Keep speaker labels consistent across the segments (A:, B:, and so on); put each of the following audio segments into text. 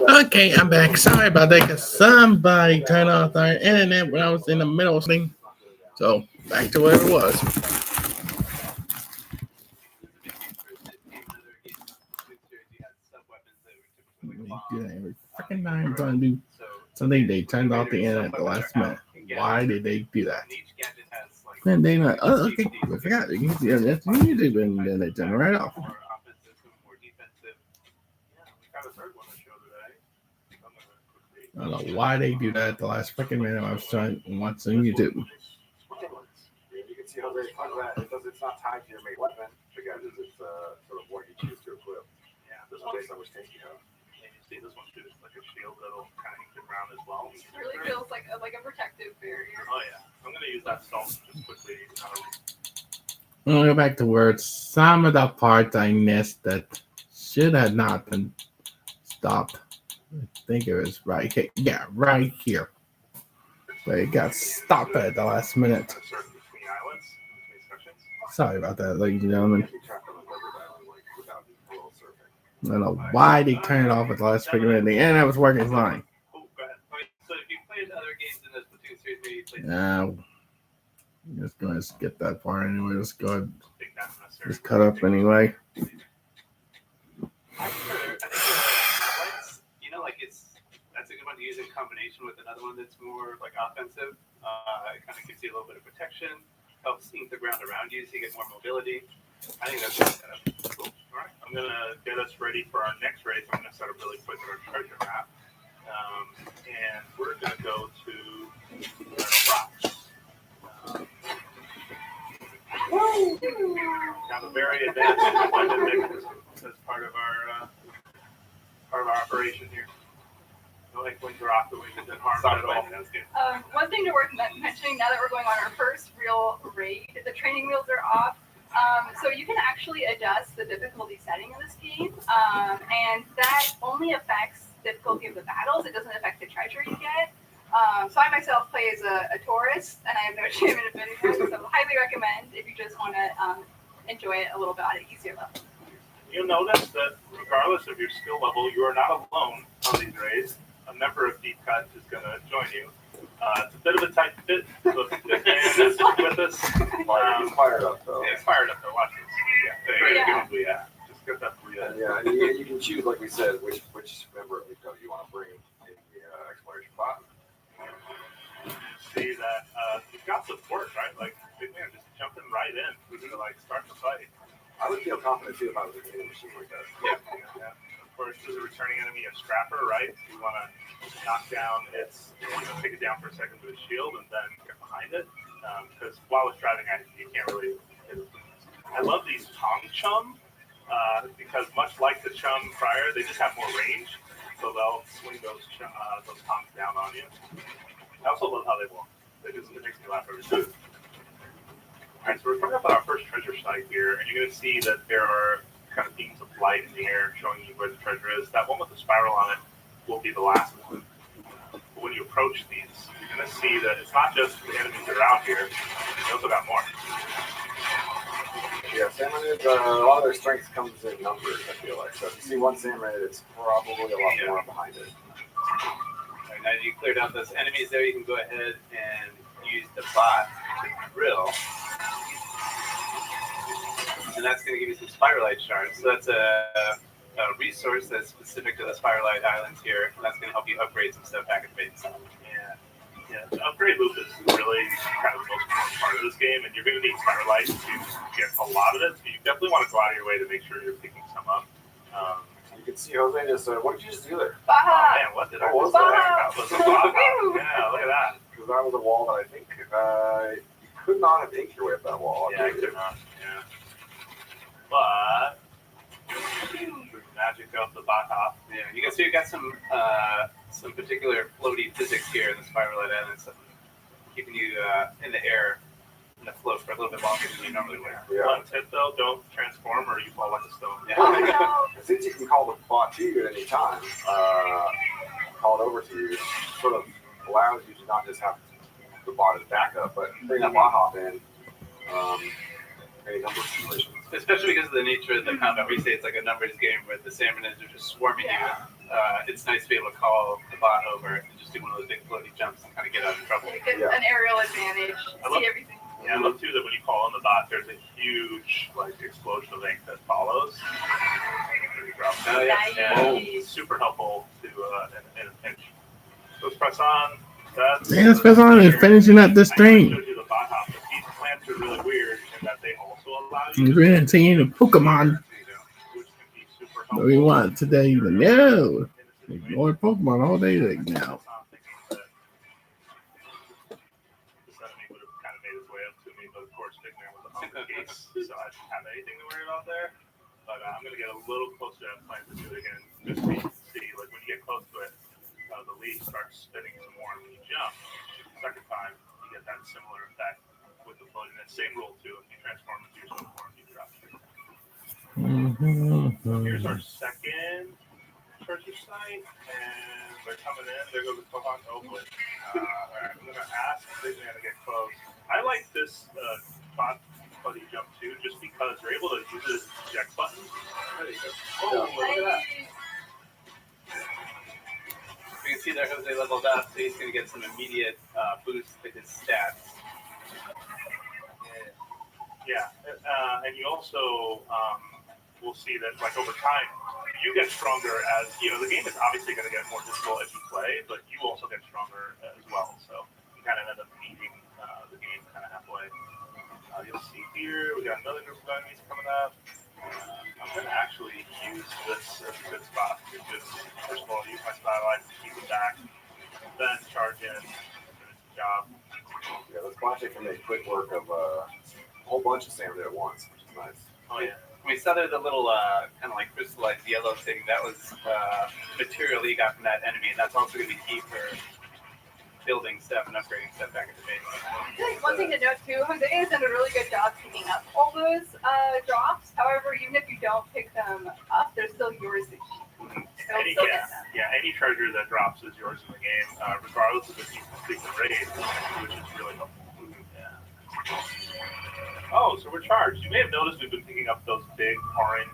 A: Okay, I'm back. Sorry about that because somebody turned off our internet when I was in the middle of something. So back to where it was. Every freaking time I'm trying to do something, they turned off the internet at the last minute. Why did they do that? And they not. Oh, okay. I forgot. You can see that's YouTube, and then they turn it right off. I don't know why they do that at the last freaking minute. I was trying to watch some YouTube.
B: You can see how very fun that because it's not tied to your main weapon because it's sort of what you choose to equip. Yeah, this one based on which tank you have. And you see this one too, it's like a shield that'll kind of hit the ground as well.
C: It really feels like a protective barrier.
B: Oh yeah, I'm gonna use that stone just quickly.
A: I'm gonna go back to where some of the parts I missed that should have not been stopped. I think it was right here. Yeah, right here. But it got stopped at the last minute. Sorry about that, ladies and gentlemen. I don't know why they turned it off at the last freaking minute. The internet was working fine.
B: So if you played other games in this Splatoon series, maybe you played.
A: Now, I'm just going to skip that part anyway. Let's go ahead. Just cut up anyway.
B: That's a good one to use in combination with another one that's more like offensive. It kind of gives you a little bit of protection, helps ink the ground around you so you get more mobility. I think that's good setup. Cool. All right, I'm gonna get us ready for our next race. I'm gonna start up really quick with our treasure map, and we're gonna go to Rocks. Have a very advanced as part of our operation here. Like winter off the wing isn't harmed at all.
C: One thing to worth mentioning now that we're going on our first real raid, the training wheels are off. So you can actually adjust the difficulty setting in this game, and that only affects difficulty of the battles. It doesn't affect the treasure you get. So I myself play as a tourist, and I have no shame in admitting that. So highly recommend if you just want to enjoy it a little bit at an easier level.
B: You'll notice that regardless of your skill level, you are not alone on these raids. A member of Deep Cut is going to join you. It's a bit of a tight fit, so if you is with us.
D: He's fired up, though.
B: Yeah, he's fired up, though. Watch this. Yeah. Just get that for you.
D: Yeah, and you can choose, like we said, which member of Deep Cut you want to bring in the exploration pod.
B: See that you've got support, right? Like, big man just jumping right in to like start the fight.
D: I would feel confident too if I was a gaming machine like that.
B: Yeah. Of course, there's a returning enemy, a Scrapper, right? You want to knock down its, take it down for a second with a shield and then get behind it. Because while it's driving, you can't really hit it. I love these Tong Chum because much like the Chum prior, they just have more range. So they'll swing those tongs down on you. I also love how they walk. It makes me laugh every time. All right, so we're coming up on our first treasure site here, and you're going to see that there are kind of beams of light in the air showing you where the treasure is. That one with the spiral on it will be the last one. But when you approach these, you're going to see that it's not just the enemies that are out here. They also got more.
D: Yeah, Salmonid, a lot of their strength comes in numbers, I feel like. So if you see one Salmonid, it's probably a lot more behind it.
E: Right, now that you cleared out those enemies there, you can go ahead and use the bot to drill. And that's going to give you some Spiralite shards. So that's a resource that's specific to the Spiralite Islands here. And that's going to help you upgrade some stuff back at base.
B: Yeah. The upgrade loop is really kind of the most important part of this game, and you're going to need Spiralite to get a lot of it. So you definitely want to go out of your way to make sure you're picking some up.
D: You can see Jose just, what did you just do there?
B: Oh man, what did I just do? That was a Baja. Yeah, look at that.
D: Because that was a wall that I think you could not have inked your way up that wall.
B: Yeah, I could not. Yeah. But magic of the Baja.
E: Yeah, you can see you got some particular floaty physics here in the Spiralite Islands, keeping you in the air in the float for a little bit longer than you normally would.
D: Yeah.
B: One tip though, don't transform or you fall like a stone.
E: Yeah.
C: Oh, no.
D: Since you can call the bot to you at any time, call it over to you, sort of allows you to not just have the bot as backup, but bring that bot hop in any number of situations.
E: Especially because of the nature of the combat. We say it's like a numbers game where the Salmonids are just swarming you. It's nice to be able to call the bot over and just do one of those big floaty jumps and kind of get out of trouble.
C: You get an aerial advantage, see everything.
B: Yeah, I love too that when you call on the bot, there's a huge like explosion of ink that follows.
E: Oh, yeah.
C: Nice.
B: Super helpful to in a pinch. Let's press on.
A: Man, let's press on and finishing up the stream.
B: I showed you the bot hop. These plants are really weird in that they also allow you
A: We're going to continue the Pokemon
B: which can be super
A: that we want today. No.
B: helpful.
A: Ignore Pokemon all day right now.
B: This enemy would have kind of made his way up to me, but of course, Big Man was on the case, so I didn't have anything to worry about there. But I'm going to get a little closer to that plant to do it again, just so you can see, like when you get close to it, the leaf starts spinning some more, and when you jump, the second time, you get that similar effect with the floating. That same rule too, if you transform into your swift form, you drop straight down. So here's our second treasure site, and they're coming in. There goes the Pokemon Oakland. Alright, I'm gonna ask Big Man to get close. I like this bot buddy jump too, just because you're able to use it as an eject button. There you go. Oh, look at that.
E: You can see there Jose leveled up, so he's going to get some immediate boost to his stats.
B: Yeah, and you also will see that like over time, you get stronger as the game is obviously going to get more difficult as you play, but you also get stronger as well. So you kind of end up beating the game kind of halfway. You'll see here we got another group of enemies coming up. I'm going to actually use this as a good spot. Just first of all, use my Starlight to keep it back, then charge in, finish the job.
D: Yeah, this Quantic can make quick work of a whole bunch of salmon at once, which is nice.
B: Oh yeah.
E: We saw there the little kind of like crystallized yellow thing. That was material you got from that enemy, and that's also going to be key for building stuff and upgrading stuff back in the base.
C: I feel like one thing to note too, Jose has done a really good job picking up all those drops. However, even if you don't pick them up, they're still yours to keep. So
B: Any,
C: still get them.
B: any treasure that drops is yours in the game, regardless of if you complete the raid, which is really helpful. Yeah. Oh, so we're charged. You may have noticed we've been picking up those big orange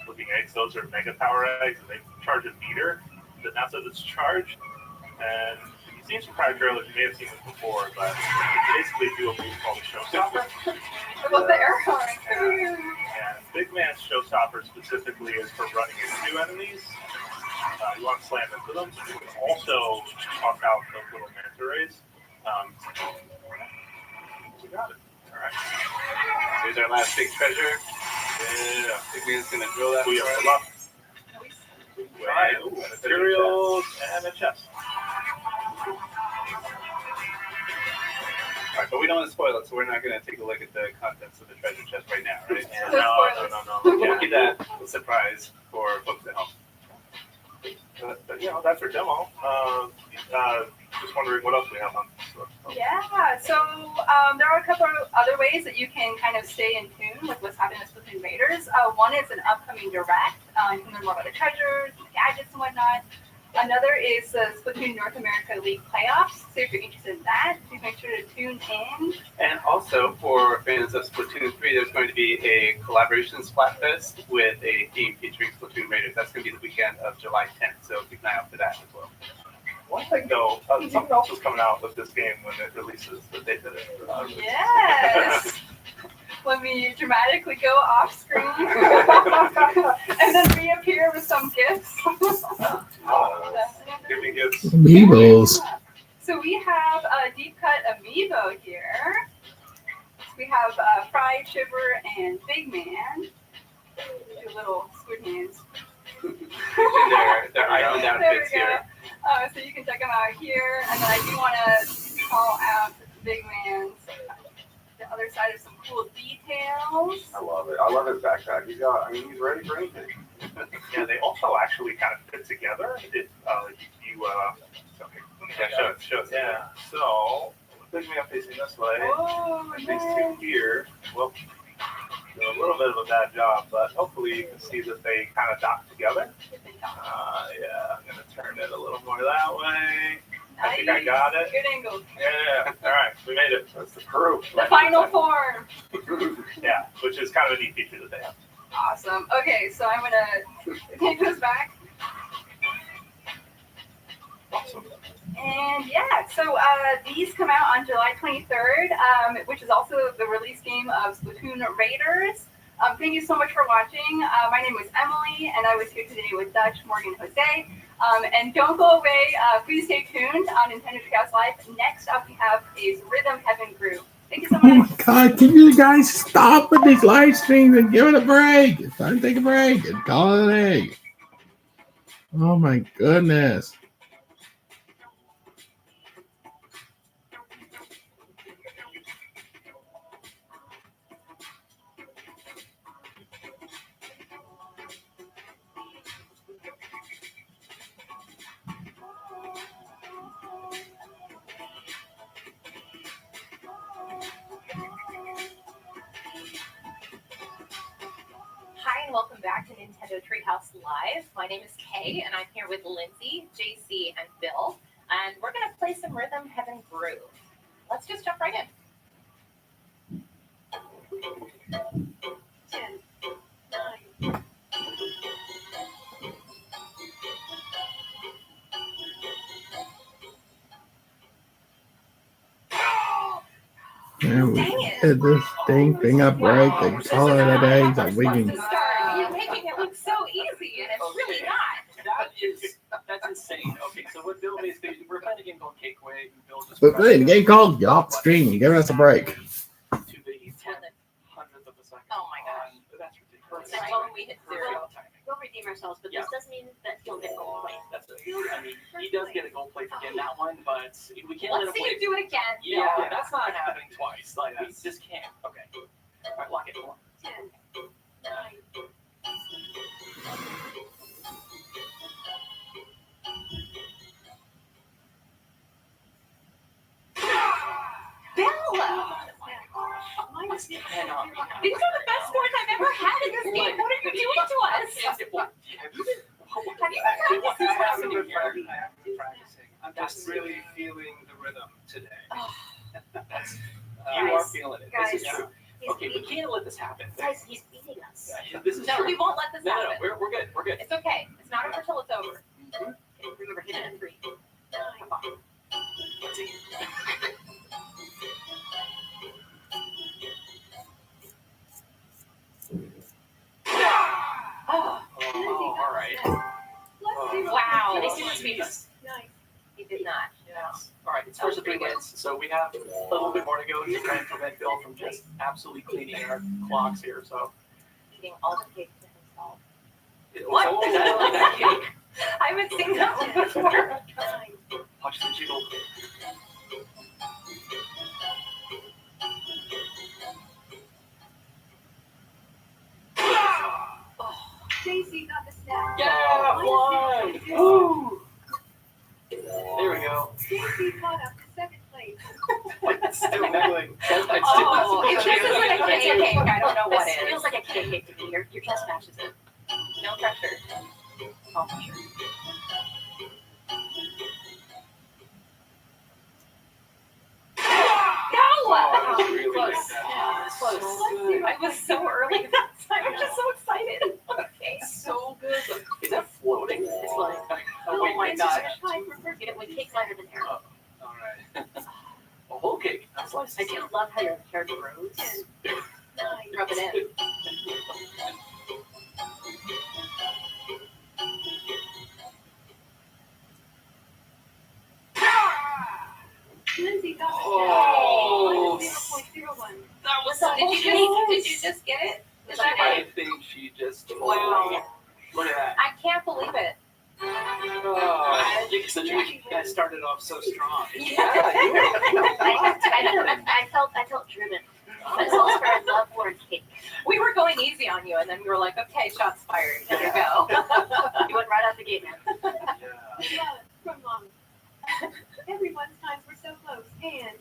B: looking eggs. Those are Mega Power eggs, and they charge a meter that now says it's charged. And you've seen some prior trailers, you may have seen this before, but you basically do a move called a showstopper.
C: I love the arrow.
B: And Big Man's showstopper specifically is for running into enemies. You want to slam into them. You can also talk out those little manta rays. We got it. All right.
E: Here's our last big treasure.
B: Yeah.
E: Big Man's going to drill that
B: We
E: for
B: are
E: us.
B: up. Right. Materials and a chest.
E: All right, but we don't want to spoil it, so we're not going to take a look at the contents of the treasure chest right now, right?
B: No.
E: We'll keep that a surprise for folks at home.
B: But that's our demo. Just wondering what else we have on.
C: Yeah, so there are a couple of other ways that you can kind of stay in tune with what's happening with Splatoon Raiders. One is an upcoming direct. You can learn more about the treasures, the gadgets, and whatnot. Another is the Splatoon North America League playoffs. So if you're interested in that, please make sure to tune in.
E: And also, for fans of Splatoon 3, there's going to be a collaboration Splatfest with a theme featuring Splatoon Raiders. That's going to be the weekend of July 10th, so keep an eye out for that as well.
B: One thing though, something else is coming out with this game when it releases that they did it.
C: Yes! Let me dramatically go off screen and then reappear with some gifts.
B: Give me gifts.
A: Amiibos.
C: So we have a deep cut amiibo here. We have Fry, Shiver, and Big Man. Do little squid hands.
E: Their island
C: There
E: outfits
C: we go.
E: here.
C: So you can check them out here. And then I do want to call out Big Man's the other side of some cool details.
D: I love it. I love his backpack. He's ready for anything.
B: Yeah, they also actually kind of fit together. If you
E: Show us.
B: Yeah. So Big Man facing this way.
C: Oh,
B: These
C: nice.
B: two here. Well, do a little bit of a bad job, but hopefully you can see that they kind of dock together. Yeah, I'm gonna turn it a little more that way. I think I got it.
C: Good angle.
B: Yeah. All right, we made it.
D: That's the crew.
C: The final form.
B: Yeah, which is kind of a neat feature that they have.
C: Awesome. Okay, so I'm gonna take this back.
B: Awesome.
C: And yeah, so these come out on July 23rd, which is also the release game of Splatoon Raiders. Thank you so much for watching. My name was Emily, and I was here today with Dutch, Morgan, Jose. And don't go away. Please stay tuned on Nintendo Treehouse Live. Next up, we have is Rhythm Heaven Group. Thank you so
A: Oh my
C: much.
A: God, can you guys stop with these live streams and give it a break? It's time to take a break and call it a day. Oh my goodness.
F: Hi, and welcome back to Nintendo Treehouse Live. My name is Kay, and I'm here with Lindsay, JC, and Bill. And we're going to play some Rhythm Heaven Groove. Let's just jump right in.
C: 10, 9.
A: Man, we
F: Dang it.
A: did this thing up right. They call it a day. So we can.
F: You're making it look so easy, and it's really not.
G: That's insane. Okay, so what Bill basically, we're playing a game called Cakeway, and Bill just
A: But the game called Get Off the Stream. Give us a break.
G: to the 10/100th of a second.
F: Oh my gosh.
G: That's ridiculous.
F: That's when we hit
G: Terrible
F: zero.
G: timing.
H: We'll redeem ourselves, but
G: Yeah.
H: this does mean that he'll get gold plate.
G: That's it. I mean, he does get a gold plate for getting that one, but we can't let
F: Let's
G: him
F: see
G: wait.
F: you do it again.
G: Yeah, that's not happening twice. Like, we
B: Yes.
G: just can't. Okay. All right, lock it. Hold on.
C: 10, 9.
F: Bella!
G: Cannot be happening.
F: These are the best scores I've ever had in this game. What are you doing to us?
G: Have you been?
F: Have you been
G: What
F: practicing?
G: is
I: I haven't
G: happening
I: been
G: here?
I: practicing. I'm just really feeling the rhythm today.
G: You are feeling it. This is
C: Guys.
G: true.
H: He's
G: Okay, we
H: beating,
G: can't let this happen.
H: guys, he's beating us.
G: This is
F: No,
G: true.
F: we won't let this
G: No,
F: happen.
G: we're good. We're good.
F: It's okay. It's not over till it's over.
H: Okay, remember, hit it at 3.
G: Let's see.
F: Oh,
G: Oh, all right.
C: Let's see what
F: wow.
H: Did they see what's beating us?
C: Nice.
F: He did not.
G: Yes. All right, it's first of 3 wins. So we have a little bit more to go to try and prevent Bill from just absolutely cleaning our clocks here. So
F: Eating all the cake to himself.
G: What? Is that cake?
F: I haven't seen that one before.
G: Watch the jiggle.
C: Stacy got the snap.
G: Yeah, one. Woo. There we go.
C: Stacy caught up to second place.
G: Still meddling.
F: Oh, if this is like a cake, I don't know what
H: This
F: is.
H: feels like a cake to me. Your chest matches it.
F: No pressure.
H: Oh, for sure.
F: No!
G: Really
H: Close.
G: like that.
H: Close.
F: I was so early that time. I'm just so excited. Okay.
G: So good. Is that floating?
H: It's floating.
G: Oh my
H: It's
G: gosh.
H: just time for you know, when cake's lighter than air.
G: All right. A whole cake. That's nice.
H: I do love how your hair grows.
F: Rub it in.
C: Lindsay got the
G: Oh.
C: snap. 0.01.
F: That was
H: so
F: Did you just get it? Is that
G: I
F: it?
G: think she just.
F: Wow.
G: Look at that.
F: I can't believe it.
G: Oh,
I: You guys started off so strong.
H: I felt driven. But it's also I love warm cake.
F: We were going easy on you, and then we were like, okay, shots fired. Here we go.
H: You went right out the gate, man.
C: Yeah, from Mom. Everyone's times were so close, and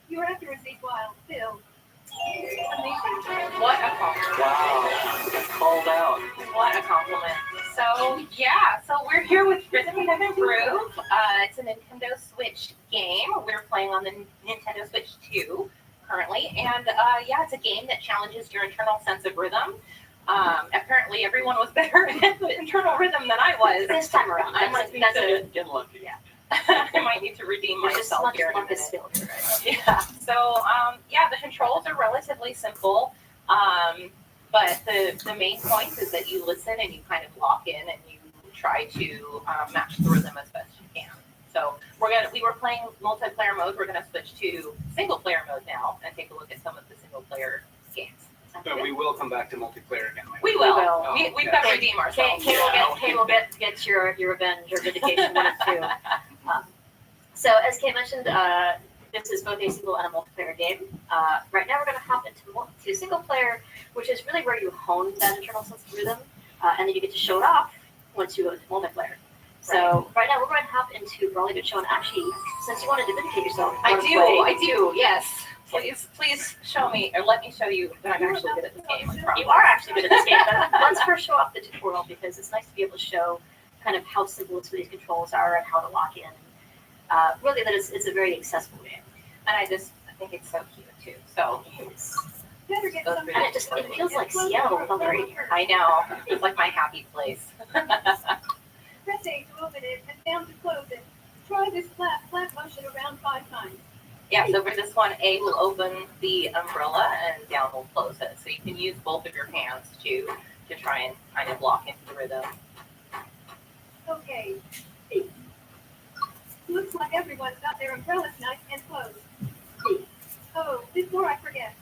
C: your accuracy while still amazing.
F: What a compliment.
G: wow. Got called out.
F: What a compliment. So, yeah, so we're here with Rhythm Heaven Groove. it's a Nintendo Switch game. We're playing on the Nintendo Switch 2 currently, and yeah, it's a game that challenges your internal sense of rhythm. Apparently, everyone was better at the internal rhythm than I was.
H: This time around.
F: I might need
H: That's
F: to,
H: a
G: Get lucky.
F: I might need to redeem
H: There's just
F: myself
H: much
F: here in a
H: luck is
F: minute.
H: spilled, right?
F: Yeah. So, yeah, the controls are relatively simple. But the main point is that you listen and you kind of lock in and you try to match the rhythm as best you can. So we were playing multiplayer mode. We're gonna switch to single player mode now and take a look at some of the single player games.
E: But we will come back to multiplayer again.
F: We will.
E: Oh,
F: We've got to redeem
H: Kay
F: ourselves.
H: will get your revenge or vindication, one of two. So as Kay mentioned, this is both a single and a multiplayer game. Right now we're going to hop into single player, which is really where you hone that internal sense of rhythm, and then you get to show it off once you go into multiplayer. So right now we're going to hop into Brawly Good Show, and actually, since you wanted to vindicate yourself,
F: I do. Yes. Please show me, or let me show you that I'm actually good at this game.
H: You are actually good at this game, but let's first show off the tutorial because it's nice to be able to show kind of how simple some of these controls are and how to lock in. Really, that it's a very accessible game.
F: And I think it's so cute too. So
C: Better get some.
H: And it feels like Seattle with all the radio.
F: I know it's like my happy place.
C: Press A to open it and down to close it. Try this flat motion around 5 times.
F: Yeah, so for this one, A will open the umbrella and down will close it. So you can use both of your hands to try and kind of lock into the rhythm.
C: Okay. Looks like everyone's got their umbrellas nice and closed. Oh, before I forget.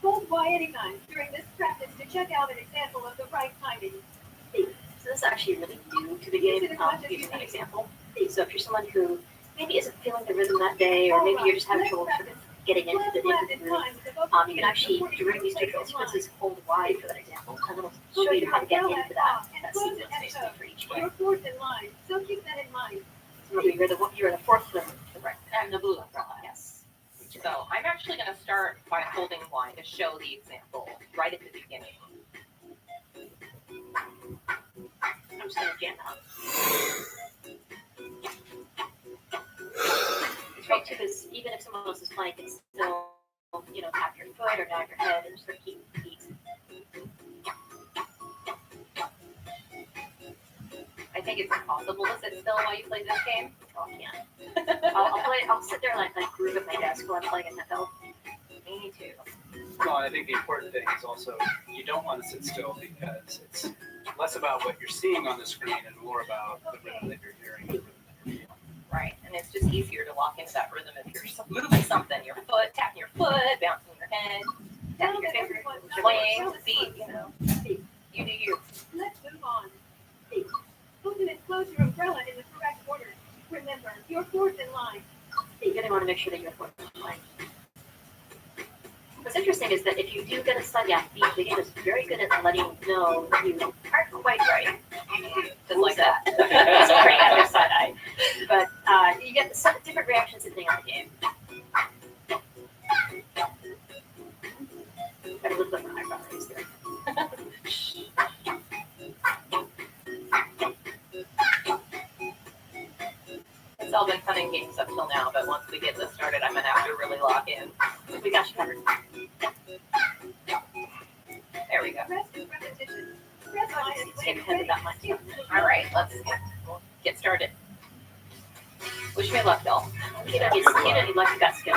C: Hold Y anytime during this practice to check out an example of the right timing.
H: So this is actually really new to the game, using that example. So if you're someone who maybe isn't feeling the rhythm that day, or maybe you're just having trouble sort of getting into the groove, you can actually, during these different sequences, hold Y for that example, and then we'll show you how to get into that sequence basically for each game.
C: You're fourth in line, so keep that in mind.
H: So you're the fourth from the right.
F: And the blue umbrella, yes. So I'm actually going to start by holding Y to show the example right at the beginning.
H: I'm just going to jam out. It's great too, because even if someone else is playing, you can still, tap your foot or nod your head and sort of keep the beat.
F: I think it's impossible to sit still while you play this game.
H: Oh, I can't. I'll sit there and like groove at my desk while I'm playing NFL.
F: Me too.
I: Well, I think the important thing is also you don't want to sit still because it's less about what you're seeing on the screen and more about the rhythm that you're hearing. The rhythm that you're feeling.
F: Right, and it's just easier to lock into that rhythm if you're moving something, your foot, tapping your foot, bouncing your head, tapping your fingers, playing the beat, you do you.
C: Let's move on. Open and close your umbrella in the correct order. Remember, you're fourth in line.
H: You're going to want to make sure that you're fourth in line. What's interesting is that if you do get a slightly off beat, the game is very good at letting you know that you aren't quite right.
F: Just like that.
H: It's pretty under side eye. But you get some different reactions depending on the game. Got a little bit of an eyebrow raise there.
F: It's all been fun and games up till now, but once we get this started, I'm going to have to really lock in.
H: We got you covered.
F: There we go.
C: Press and repetition. Press Y and
H: Skip ahead of that much.
F: All right, let's get started. Wish me luck, Bill.
H: You don't need luck, you got skill.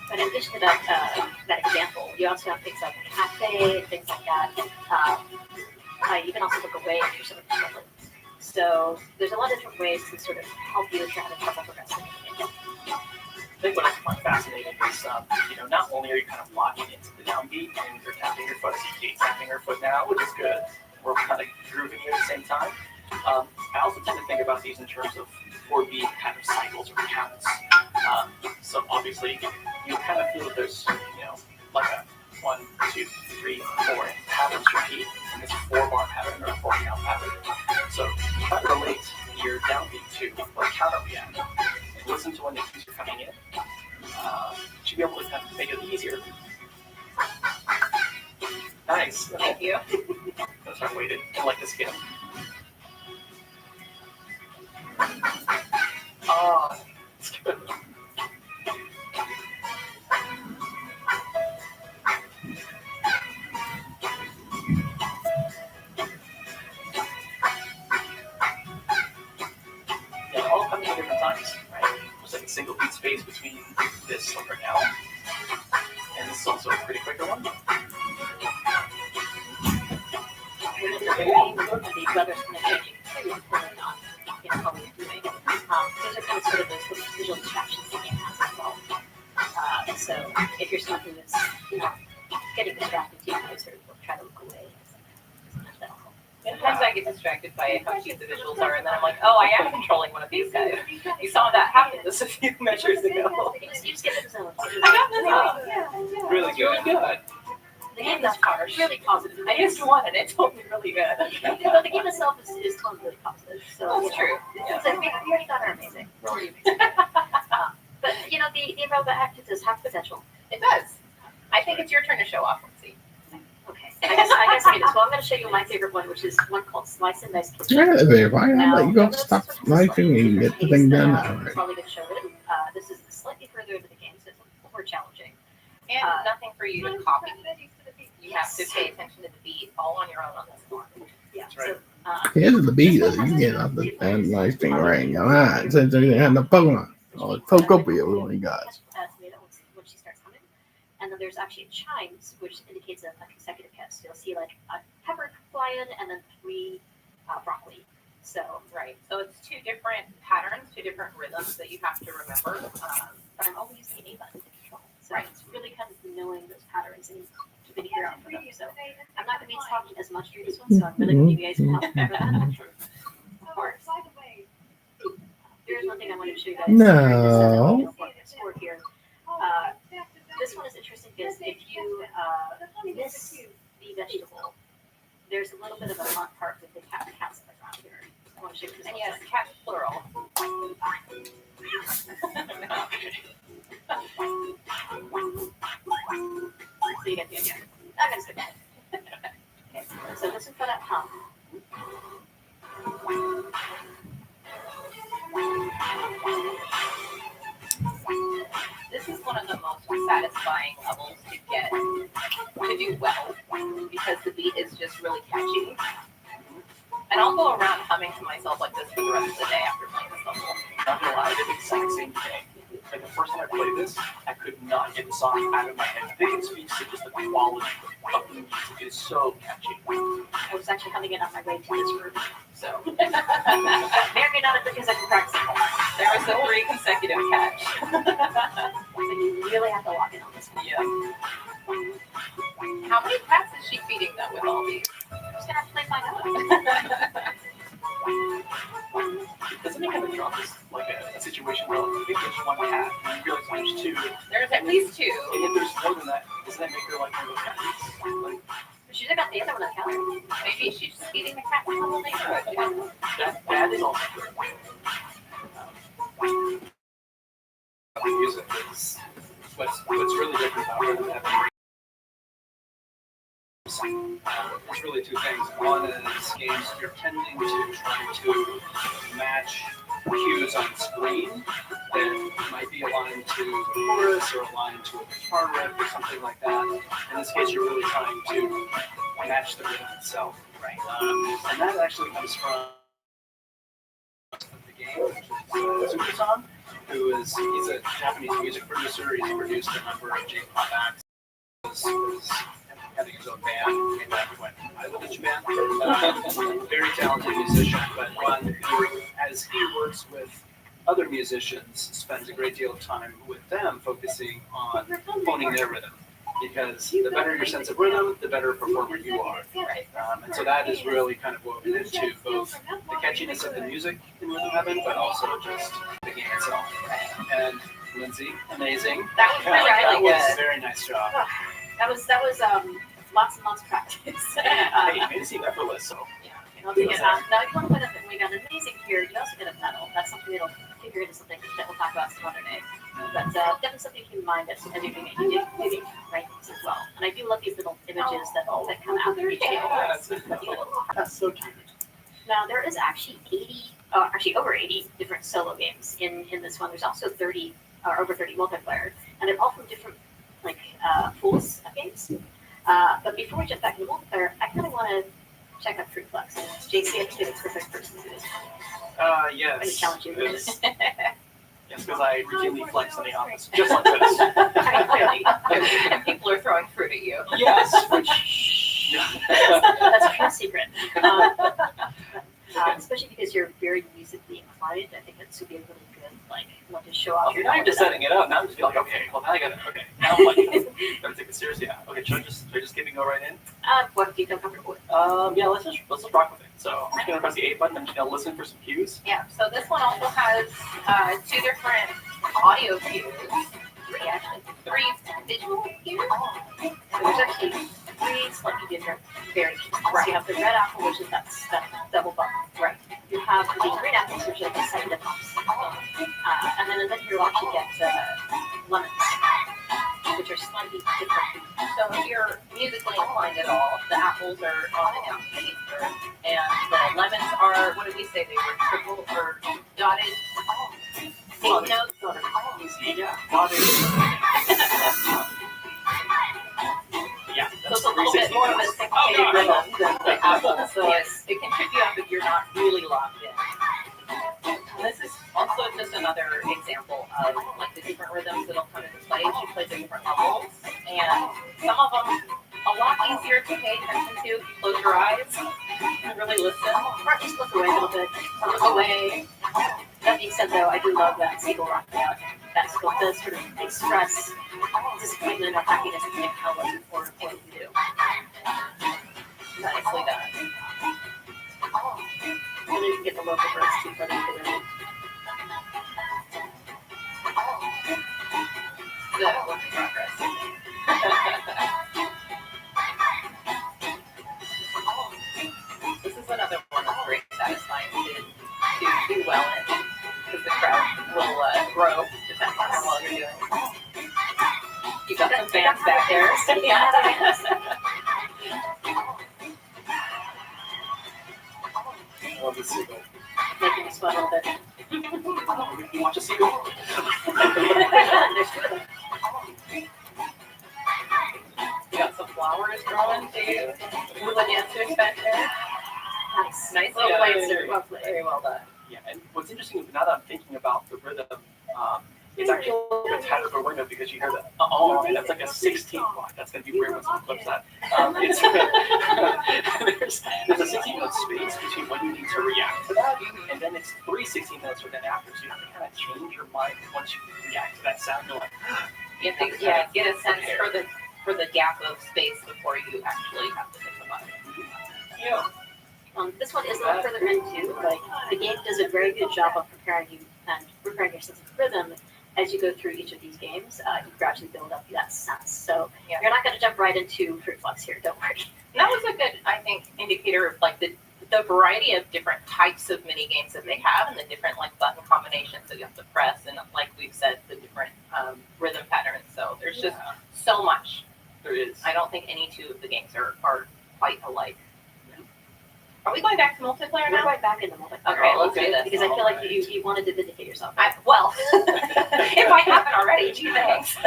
H: But in addition to that example, you also have things like a cafe and things like that. You can also look away if you're someone who's struggling. So there's a lot of different ways to sort of help you try to progress in the game.
G: I think what I find fascinating is, not only are you kind of locking into the downbeat and you're tapping your foot, so you keep tapping your foot now, which is good. We're kind of grooving you at the same time. I also tend to think about these in terms of 4-beat kind of cycles or counts. So obviously, you kind of feel that there's, like a 1, 2, 3, 4 patterns repeat, and this 4-bar pattern or 4-count pattern. So try to relate your downbeat to what counter we at. Listen to when the keys are coming in. Should be able to kind of make it easier. Nice.
F: Thank you.
G: That's our weighted. I like this game. Yeah, all coming at different times, right? There's like a single beat space between this one right now, and this is also a pretty quicker one.
H: The brothers kind of changing too, depending on how we're doing. Those are kind of sort of those visual distractions the game has as well. So if you're something that's getting distracted, you can sort of try to look away.
F: Sometimes I get distracted by how cute the visuals are, and then I'm like, oh, I am controlling one of these guys. You saw that happen just a few measures ago.
H: You just get the zone.
F: I got the zone.
E: Really good.
H: The game is harsh, really positive.
F: I used one, and it told me really good.
H: But the game itself is totally positive. So
F: That's true.
H: It's like we already thought are amazing. Really amazing. But the Umbrella Active does have potential.
F: It does. I think it's your turn to show off. Let's see.
H: Okay. I guess it is. Well, I'm going to show you my favorite one, which is one called Slice and Dice Kitchen.
A: Yeah, verify. I'll
H: Now,
A: let you go
H: I'm gonna
A: stop
H: switch
A: liking and get the thing done.
H: I'm
A: Alright.
H: probably going to show it. This is slightly further into the game, so it's more challenging.
F: And nothing for you to copy. You have to pay attention to the beat all on your own on this one.
H: Yeah.
E: right.
H: So,
A: Here's the beat. You get off the damn nice thing right. Come on. Since we didn't have the Pokemon. Oh, it's Pokopia we only got.
H: when she starts humming. And then there's actually chimes, which indicates a consecutive hit. So you'll see like a pepper fly in and then 3 broccoli. So,
F: Right. So it's 2 different patterns, 2 different rhythms that you have to remember.
H: but I'm only using the A button to control. So it's really kind of knowing those patterns and keeping an ear out for them. So I'm not going to be talking as much during this one, so I'm really going to give you guys some help for that. Of course. There's one thing I wanted to show you guys.
A: No.
H: Score here. This one is interesting because if you miss the vegetable, there's a little bit of a fun part with the cats in the ground here. I want to show you this.
F: And yes, cat plural.
H: So you get the idea. I'm going to skip that. Okay, so listen for that hum.
F: This is one of the most satisfying levels to get to do well because the beat is just really catchy. And I'll go around humming to myself like this for the rest of the day after playing this level.
G: Not gonna lie, I did the exact same thing. Like the first time I played this, I could not get the song out of my head. I think it speaks to just the quality of the music. It is so catchy.
H: I was actually humming it on my way to this room.
F: So
H: May or may not have because I can practice it more.
F: there was a 3 consecutive catch.
H: So you really have to lock in on this one.
F: Yeah. How many cats is she feeding them with all these?
H: I'm just going to have to play find out.
G: Doesn't it kind of drop this like a situation where like, you think there's one cat and you realize there's 2,
F: There's at least 2.
G: and if there's more than that, doesn't that make her like a cat? Like
H: She should have got the other one on the counter.
F: Maybe she's just feeding the cat in the whole neighborhood. Yeah.
G: that is also true.
E: Music is what's really different about Rhythm Heaven. There's really 2 things. One is games you're tending to try to match cues on screen that might be aligned to the chorus or aligned to a guitar riff or something like that. In this case, you're really trying to match the rhythm itself.
F: Right.
E: And that actually comes from the game, which is Super-san, he's a Japanese music producer. He's produced a number of J-pop acts. Was having his own band, came back when I lived in Japan. Very talented musician, but one who, as he works with other musicians, spends a great deal of time with them focusing on honing their rhythm. Because the better your sense of rhythm, the better performer you are.
F: Right.
E: And so that is really kind of woven into both the catchiness of the music in Rhythm Heaven, but also just the game itself. And Lindsay, amazing.
F: That was really good.
E: Very nice job.
H: That was lots and lots of practice.
G: Hey, it made it seem effortless, so.
H: Now, if you want to put up and we got an amazing here, you also get a medal. That's something that'll figure into something that we'll talk about some other day. But definitely something to keep in mind as you're doing rankings as well. And I do love these little images that come out of each game.
G: That's so cute.
H: Now there is actually over 80 different solo games in this one. There's also 30 or over 30 multiplayer, and they're all from different pools of games. But before we jump back into multiplayer, I kind of want to check out Fruit Flex. JC, I think you're the perfect person to do this. I'm going to
G: Yes.
H: challenge you.
G: Yes, because I routinely flex in the office, just like this.
F: Clearly. And people are throwing fruit at you.
G: Yes, which.
H: That's a true secret. Especially because you're very musically inclined. I think that's would be a really good, like, one to show off
G: Okay, now I'm just setting it up. Now I'm just feeling like, okay, well, now I gotta, okay. Now I'm like, gotta take it seriously. Yeah. Okay, should I just give it a go right in?
H: What do you feel comfortable with?
G: Yeah, let's just rock with it. So I'm just gonna press the A button. I'm just gonna listen for some cues.
F: Yeah, so this one also has 2 different audio cues. 3 actually. 3 visual cues.
H: So there's actually 3 slightly different variations. Right. So you have the red apple, which is that double bump.
F: Right.
H: You have the green apples, which are the second of bumps. And then you'll actually get lemons, which are slightly different.
F: So if you're musically inclined at all, the apples are on the downbeat, and the lemons are, what did we say, they were triple or dotted? Eight notes?
G: Yeah. Yeah.
F: So it's a little bit more of a syncopated rhythm than the apple, so it can trip you up if you're not really locked in. And this is also just another example of like the different rhythms that'll come into play as you play the different levels, and some of them a lot easier to pay attention to. Close your eyes and really listen.
H: Or just look away a little bit.
F: Look away.
H: That being said, though, I do love that seagull rocking out. That scope does sort of express disappointment or happiness at the how looking forward to what you do.
F: Nicely done.
H: And then you can get the local birds too for the rhythm.
F: Good work in progress. This is another one that's very satisfying to do well in, because the crowd will grow depending on how well you're doing. You got some fans back there.
D: I love the seagull.
H: Making me sweat a little bit.
G: You want to see it?
H: There's two of them.
F: You got some flowers growing too. Hula dancers back there.
H: Nice.
F: Nice
H: Well
F: job.
H: played, sir. Well played.
F: Very well done.
G: Yeah, and what's interesting now that I'm thinking about the rhythm, it's actually a tad of a window because you hear the and that's like a 16 block. That's gonna be weird when someone clips that. It's there's a 16 note space between when you need to react to that, and then it's 3 16 notes within after. So you have to kind of change your mind once you react to that sound. You're like,
F: You have to get a sense for the gap of space before you actually have to hit the button.
G: yeah.
H: This one is a little further in too, but the game does a very good job of preparing you and preparing your sense of rhythm as you go through each of these games. You gradually build up that sense. So
F: Yeah.
H: you're not going to jump right into Fruit Flex here. Don't worry.
F: That was a good, I think, indicator of like the variety of different types of mini games that they have, and the different like button combinations that you have to press, and like we've said, the different rhythm patterns. So there's just so much.
G: There is.
F: I don't think any 2 of the games are quite alike. Are we going back to multiplayer
H: We're
F: now?
H: going back into multiplayer.
F: Okay, let's do
G: Okay.
F: this.
H: Because I feel like you wanted to vindicate yourself.
F: Well, if I haven't already, gee, thanks.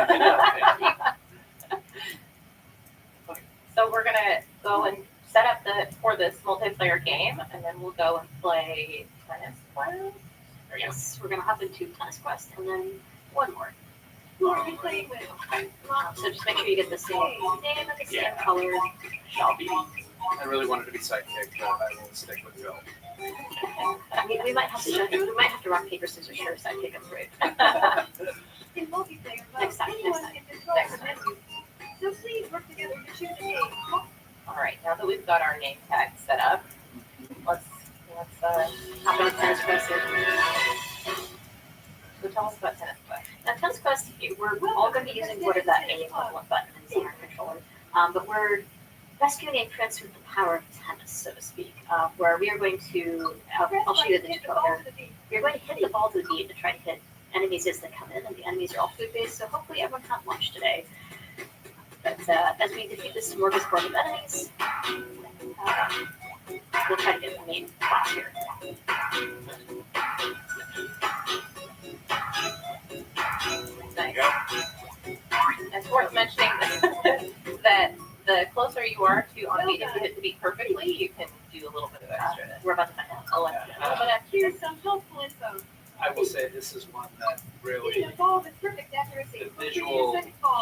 F: So we're gonna go and set up for this multiplayer game, and then we'll go and play Tennis Quest.
H: Yes, we're going to hop into Tennis Quest and then one more.
C: Who are we playing with?
H: So just make sure you get the same name and the same
G: Yeah.
H: color.
G: Shall be.
D: I really wanted to be sidekick, but I will stick with Bill.
H: We might have to rock, paper, scissors, sure, sidekick and through.
C: In multiplayer.
H: Next time,
C: Next time. So please work together to choose a game.
F: All right, now that we've got our name tag set up, let's
H: Hop into Tennis Quest here.
F: so tell us about Tennis Quest.
H: Now, Tennis Quest, we're all going to be using word of that A equivalent button in the center controller, but we're rescuing a prince with the power of tennis, so to speak, where we are going to, I'll show you the tutorial there. We're going to hit the ball to the beat and try to hit enemies as they come in, and the enemies are all food-based, so hopefully everyone had lunch today. But as we defeat this smorgasbord of enemies, we'll try to get the main boss here.
F: It's worth mentioning that the the closer you are to on beat, if you hit the beat perfectly, you can do a little bit of extra.
H: We're about to find out.
F: A little bit of
C: Here's some helpful info.
I: I will say this is one that really,
C: The ball with perfect accuracy.
I: the visual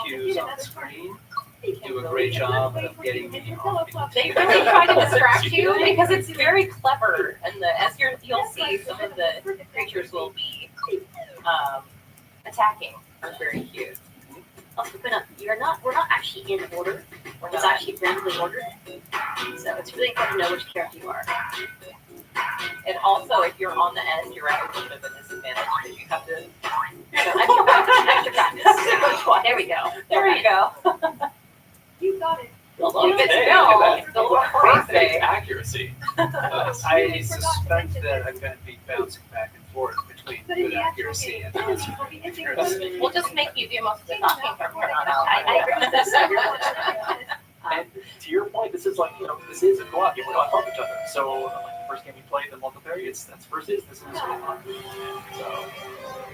I: cues on the screen do a great job of getting me on beat.
F: They really try to distract you because it's very clever, and you'll see some of the creatures will be attacking. It's very cute.
H: Also, we're not actually in order. It's actually randomly ordered. So it's really important to know which character you are.
F: And also, if you're on the end, you're at a little bit of a disadvantage because you have to. Extra practice.
H: There we go.
F: There we go.
C: You got it.
F: Keep it
G: Hey,
F: still.
G: look at that.
F: The little crazy.
G: Perfect accuracy.
I: I suspect that I'm going to be bouncing back and forth between
C: But in
I: good
C: the actual
I: accuracy
C: game,
I: and
C: it
I: not
C: will be
I: accuracy.
F: We'll just make you do most of the talking from here on out.
H: I agree with this.
G: And to your point, this is like, this is a co-op game. We're going to help each other. So, like the first game we played, the multiplayer, that's versus. This is really fun. So,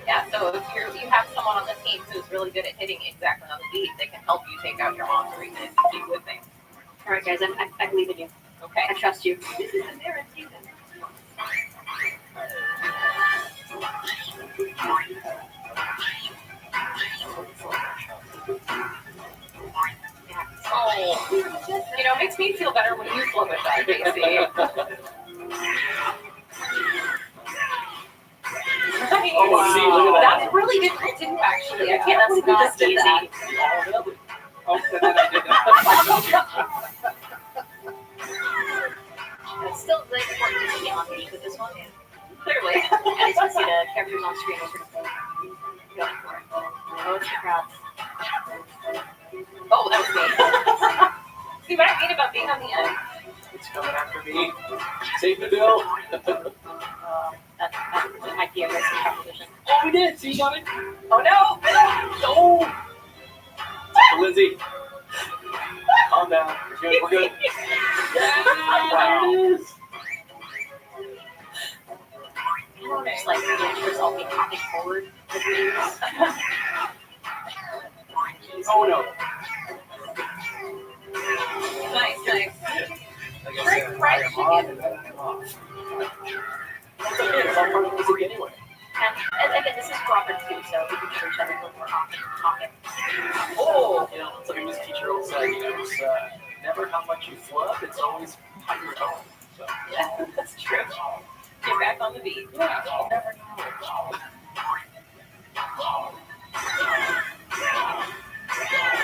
F: Yeah, so if you have someone on the team who's really good at hitting exactly on the beat, they can help you take out your monster even if you do good things.
H: All right, guys, I believe in you.
F: Okay.
H: I trust you.
C: This is the Mara season.
F: Oh, it makes me feel better when you flip it back, Casey.
G: Oh, wow. See, look at that.
F: That's really difficult too, actually. I
H: Yeah,
F: can't
H: that's
F: believe you
H: not
F: just did
H: easy.
F: that.
I: Oh, and then I did that.
H: It's still really important to be on beat with this one.
F: Clearly.
H: At least you can see the characters on screen. Sort of going for it. Oh, it's the crowd.
F: Oh, that was me. See what I mean about being on the end?
G: it's coming after me. Save the bill.
H: That might be a racing proposition.
G: Oh, we did. See, you got it.
F: Oh no!
G: Oh. Lindsay, calm down. We're good. We're good. Wow. It is.
H: Just like the characters all be hopping forward.
G: Oh no.
F: Nice, nice.
I: Like I said, I am on and then I'm off.
G: It's okay. It's all part of the music anyway.
H: And again, this is cooperative too, so we can hear each other when we're talking.
G: Oh, it's like a music teacher always said, it's never how much you flub, it's always how you're going. So,
F: Yeah, that's true. Get back on the beat.
G: yeah, I'll never know.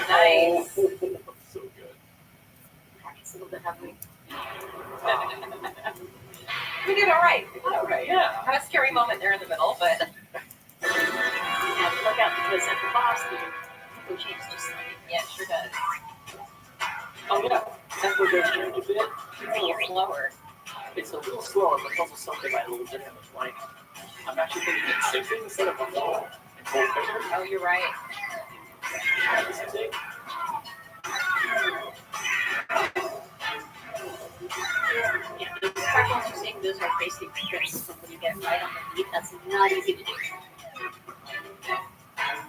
F: Nice.
G: So good.
H: Practice a little bit, haven't we?
F: We did all right. We did all right.
G: Yeah.
F: Kind of scary moment there in the middle, but
H: And look out for the central boss. The changes just slightly.
F: yeah, it sure does.
G: Oh yeah, that's what goes change a bit.
F: It's a little slower.
G: It's a little slower, but it's also something a little different. Like, I'm actually thinking it's 6 instead of a 4. It's more quicker.
F: Oh, you're right.
G: This is it.
H: Yeah, the practice you're seeing, those are basic tricks when you get right on the beat. That's not easy to do.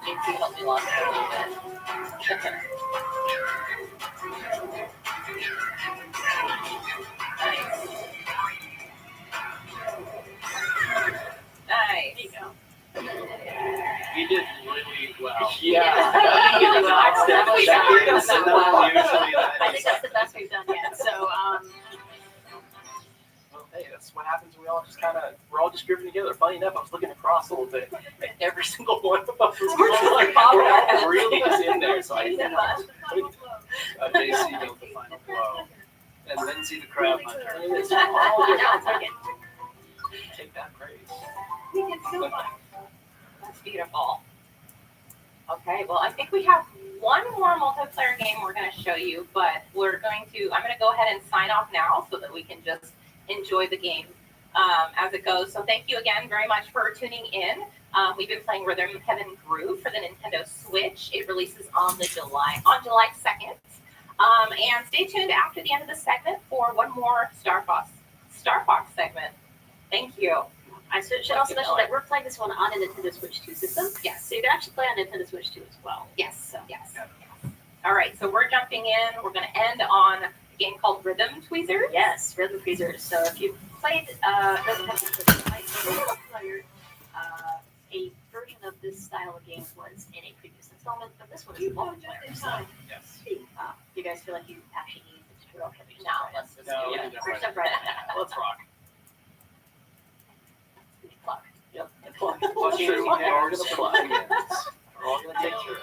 F: JC helped me lost it a little bit. Nice. Nice.
H: There you go.
I: You did really well.
G: Yeah.
H: Really well.
G: That's
F: Definitely
G: definitely
F: done
G: that's
F: that
G: not
F: well.
G: usually
H: I
G: that
H: think that's the best we've done yet. So,
G: Well, hey, that's what happens. We're all just grouping together. Funny enough, I was looking across a little bit, and every single one of us was like, we're all really just in there. So I didn't know.
I: JC built the final blow. And Lindsay the crowd hunter.
G: It's all
H: now
G: different.
H: it's again.
G: Take that praise.
C: We can still
F: That's beautiful. Okay, well, I think we have one more multiplayer game we're going to show you, but I'm going to go ahead and sign off now so that we can just enjoy the game as it goes. So thank you again very much for tuning in. We've been playing Rhythm Heaven Groove for the Nintendo Switch. It releases on July 2nd. And stay tuned after the end of the segment for one more Star Fox segment. Thank you.
H: I should also mention that we're playing this one on a Nintendo Switch 2 system.
F: Yes.
H: So you can actually play on Nintendo Switch 2 as well.
F: Yes. Yes. All right, so we're jumping in. We're going to end on a game called Rhythm Tweezers.
H: Yes, Rhythm Tweezers. So if you played Resident Evil 2, a version of this style of game was in a previous installment, but this one is multiplayer. So
E: Yes.
H: you guys feel like you actually need the tutorial for these?
F: No, let's just
E: No,
F: do
E: we
F: it.
E: can jump
H: We're
E: right
H: jump right in.
E: Let's rock.
H: Plug. Yep. Plug.
E: Well,
H: Plug.
E: sure,
H: Plug.
E: we're all gonna plug. We're all gonna take turns.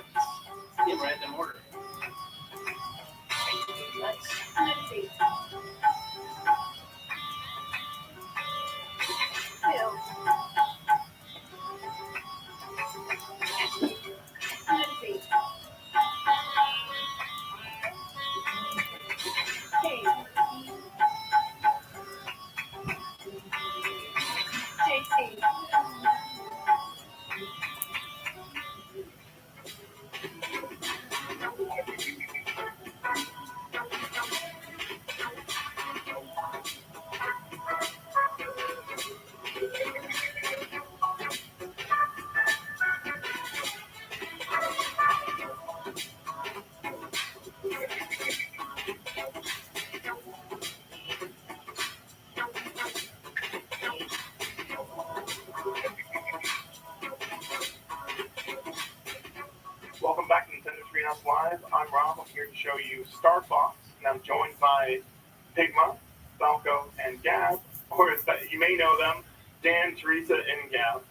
E: In random order.
H: Nice.
B: Welcome back to Nintendo Treehouse Live. I'm Rob. I'm here to show you Star Fox, and I'm joined by Pigma, Falco, and Gab, or as you may know them, Dan, Teresa, and Gab.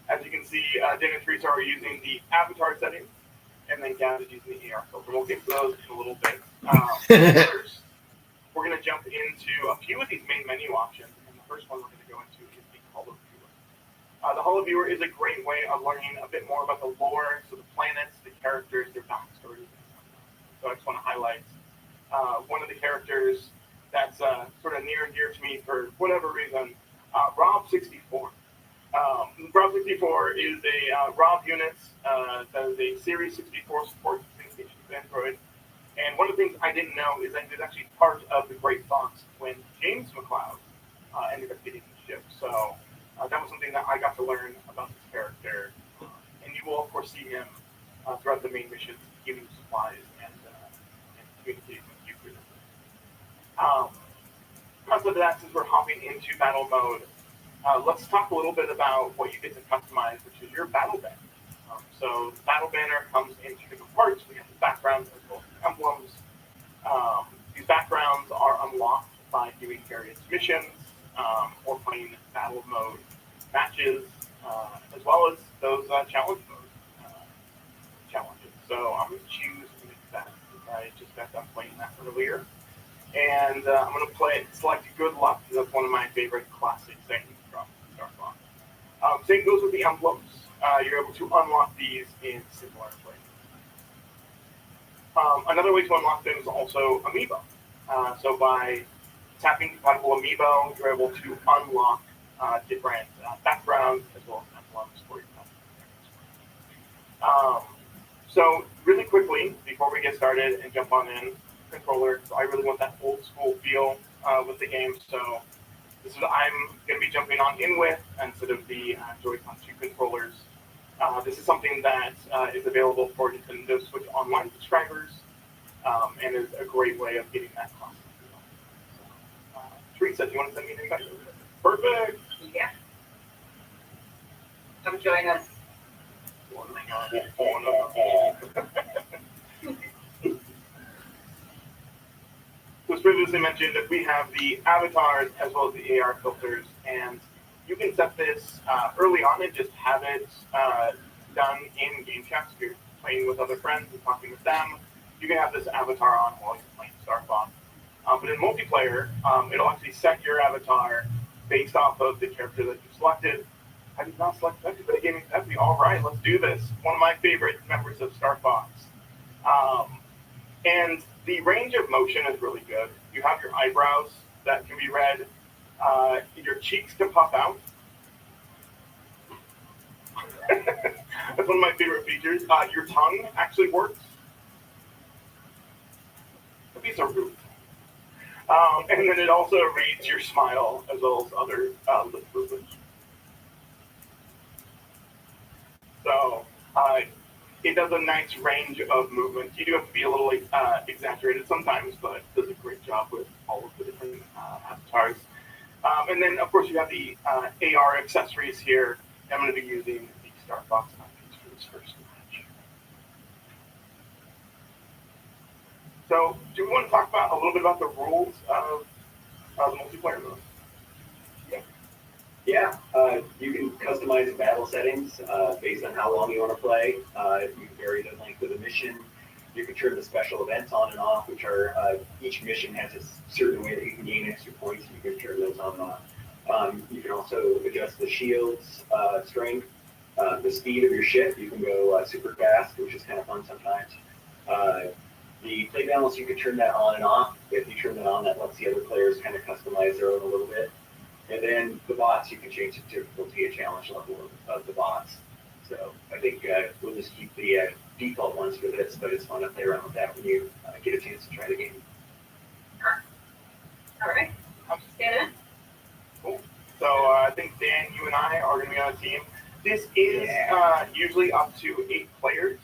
B: As you can see, Dan and Teresa are using the avatar settings, and then Gab is using the AR filter. We'll get to those in a little bit. First, we're going to jump into a few of these main menu options, and the first one we're going to go into is the Holo Viewer. The Holo Viewer is a great way of learning a bit more about the lore, so the planets, the characters, their backstories. So I just want to highlight one of the characters that's sort of near and dear to me for whatever reason, Rob64. Rob64 is a Rob Units that is a Series 64 support communications with Android. And one of the things I didn't know is that he was actually part of the Great Fox when James McLeod ended up getting the ship. So that was something that I got to learn about this character. And you will, of course, see him throughout the main missions, giving supplies and communicating with you through them. Outside of that, since we're hopping into battle mode, let's talk a little bit about what you get to customize, which is your battle banner. So the battle banner comes in two different parts. We have the backgrounds as well as the emblems. These backgrounds are unlocked by doing various missions or playing battle mode matches, as well as those challenge mode challenges. So I'm going to choose to make that. I just got done playing that earlier. And I'm going to select Good Luck, because that's one of my favorite classic things from Star Fox. Same goes with the emblems. You're able to unlock these in similar ways. Another way to unlock them is also Amiibo. So by tapping compatible Amiibo, you're able to unlock different backgrounds as well as emblems for your customers. So really quickly, before we get started and jump on in, controller, so I really want that old school feel with the game. So this is what I'm going to be jumping on in with instead of the Joy-Con 2 controllers. This is something that is available for Nintendo Switch Online subscribers and is a great way of getting that classic feel. Teresa, do you want to send me an invite? Perfect.
F: Yeah. Come join us.
B: Oh my God. So as previously mentioned, we have the avatars as well as the AR filters, and you can set this early on and just have it done in game chats. If you're playing with other friends and talking with them, you can have this avatar on while you're playing Star Fox. But in multiplayer, it'll actually set your avatar based off of the character that you selected. I did not select Peppy, but it gave me Peppy. All right, let's do this. One of my favorite members of Star Fox. And the range of motion is really good. You have your eyebrows that can be read. Your cheeks can pop out. That's one of my favorite features. Your tongue actually works. These are rude. And then it also reads your smile as well as other lip movements. So it does a nice range of movements. You do have to be a little exaggerated sometimes, but it does a great job with all of the different avatars. And then, of course, you have the AR accessories here. I'm going to be using the Star Fox piece for this first match. So, do we want to talk about a little bit about the rules of the multiplayer mode?
J: Yeah, you can customize battle settings based on how long you want to play. You can vary the length of the mission. You can turn the special events on and off, which are each mission has a certain way that you can gain extra points. You can turn those on and off. You can also adjust the shield's strength, the speed of your ship. You can go super fast, which is kind of fun sometimes. The play balance, you can turn that on and off. If you turn that on, that lets the other players kind of customize their own a little bit. And then the bots, you can change the difficulty and challenge level of the bots. So I think we'll just keep the default ones for this, but it's fun to play around with that when you get a chance to try the game.
C: All right. Stand in.
B: Cool. So I think, Dan, you and I are going to be on a team. This is usually up to 8 players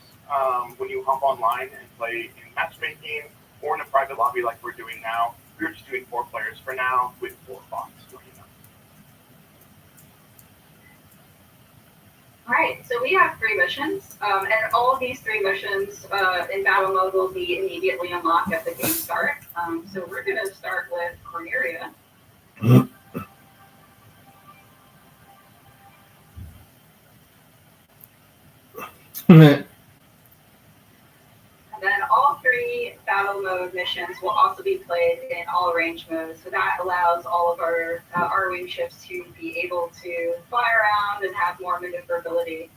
B: when you hop online and play in matchmaking or in a private lobby like we're doing now. We're just doing 4 players for now with 4 bots.
C: All right, so we have 3 missions, and all of these 3 missions in battle mode will be immediately unlocked at the game start. So we're going to start with Corneria. And then all 3 battle mode missions will also be played in all range modes. So that allows all of our wing ships to be able to fly around and have more maneuverability.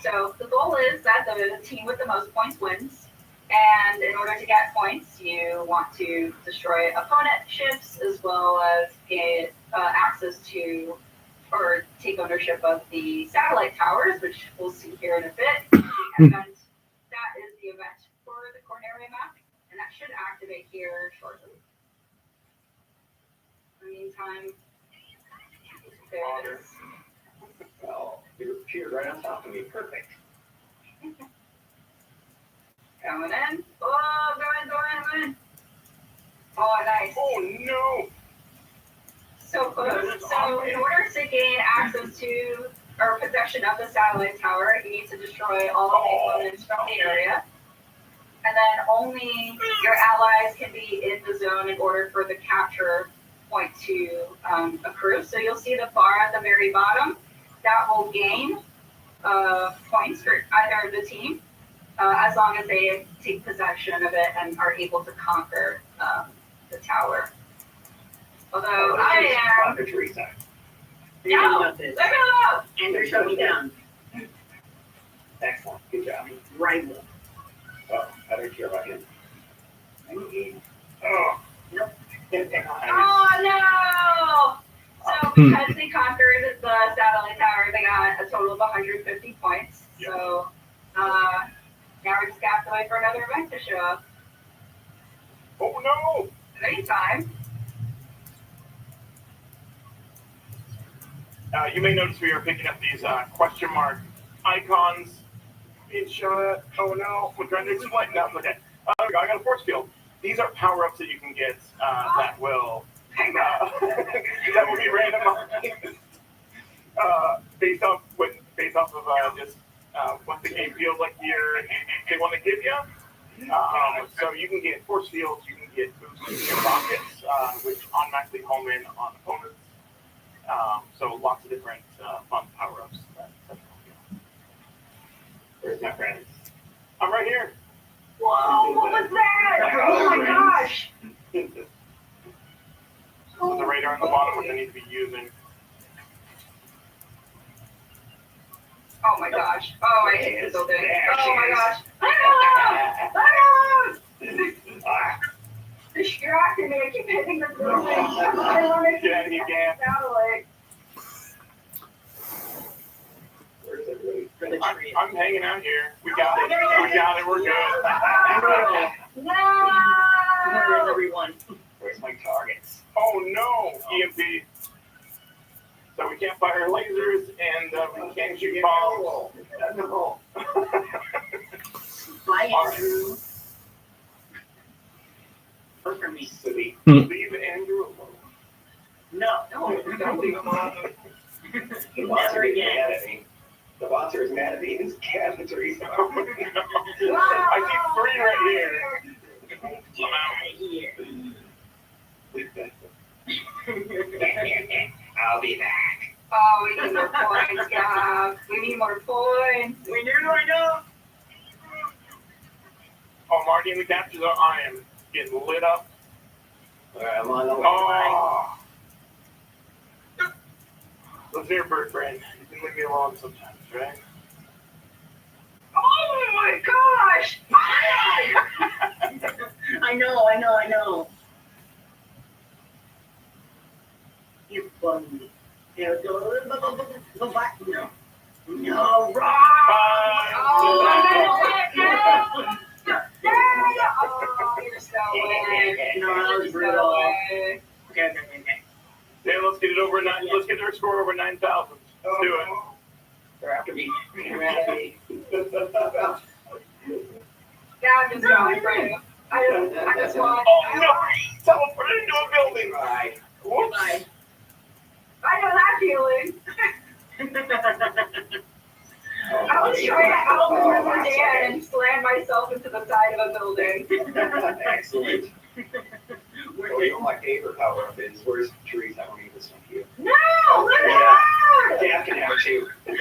C: So the goal is that the team with the most points wins. And in order to get points, you want to destroy opponent ships as well as get access to or take ownership of the satellite towers, which we'll see here in a bit. That is the event for the Corneria map, and that should activate here shortly. In the meantime, there it is.
J: Well, you're cheered right on top of me. Perfect.
C: Coming in. Oh, going in. Oh, nice.
B: Oh, no.
C: So close. So in order to gain access to or possession of the satellite tower, you need to destroy all of the opponents from the area. And then only your allies can be in the zone in order for the capture point to accrue. So you'll see the bar at the very bottom. That will gain points for either the team as long as they take possession of it and are able to conquer the tower. Although I am... No! Let me go!
H: And they're shutting down.
J: Excellent. Good job.
H: Rival.
J: Oh, I don't care about him.
B: Oh,
H: Nope.
C: Oh no! So because they conquered the satellite tower, they got a total of 150 points. So now we're just gonna have to wait for another event to show up.
B: oh no!
C: Anytime.
B: You may notice we are picking up these question mark icons. Oh no, we're trying to explain. No, it's okay. I got a force field. These are power-ups that you can get that will be randomized based off of just what the game feels like they want to give you. So you can get force fields, you can get boosts, you can get rockets, which automatically home in on opponents. So lots of different fun power-ups.
J: Where's my friend?
B: I'm right here.
C: Whoa, what was that? Oh my gosh.
B: This is the radar on the bottom, which I need to be using.
C: Oh my gosh. Oh, I hate this building. Oh my gosh. Ah! Ah! Distracting me. I keep hitting the building. I want to
B: Get out of here, Dan.
C: satellite.
J: Where's everybody?
H: For the tree.
B: I'm hanging out here. We got it. We're good.
H: Where's
C: No!
H: everyone?
J: Where's my targets?
B: Oh no, EMP. So we can't fire lasers and we can't shoot bombs.
J: No.
K: Bye, Andrew. Vote for me.
D: Silly.
A: Hmm.
D: Leave Andrew alone.
K: No.
C: Don't leave him alone.
J: The boxer
K: Never
J: is
K: again.
J: mad at me. The boxer is mad at me. His cafeteria.
B: I see 3 right here.
K: Get out of here.
J: I'll be back.
C: Oh, we need more points, guys. We need more points.
K: We do, I know.
B: Oh, Marty in the capture zone. I am getting lit up.
J: All right, I'm on the way.
B: Oh. Let's hear Bird Brain. You can leave me alone sometimes, right?
C: Oh my gosh!
K: I know. You bummed me. No. No, wrong!
C: Oh, you're so late.
K: No, that was
C: You're
K: brutal.
C: so late.
K: Okay.
B: Yeah, let's get it over 9. Let's get their score over 9,000. Let's do it.
K: They're after me.
C: Yeah, I'm just going for you. I just want.
B: Oh no! Teleported into a building.
J: Bye.
B: Whoops.
K: Bye.
C: I know that feeling. I was trying to outmaneuver Dan and slam myself into the side of a building.
J: Excellent. Well, you know my favorite power up is where's Therese? I want to give this one to you.
C: No! Let it out!
J: Dad can have it too.
C: Where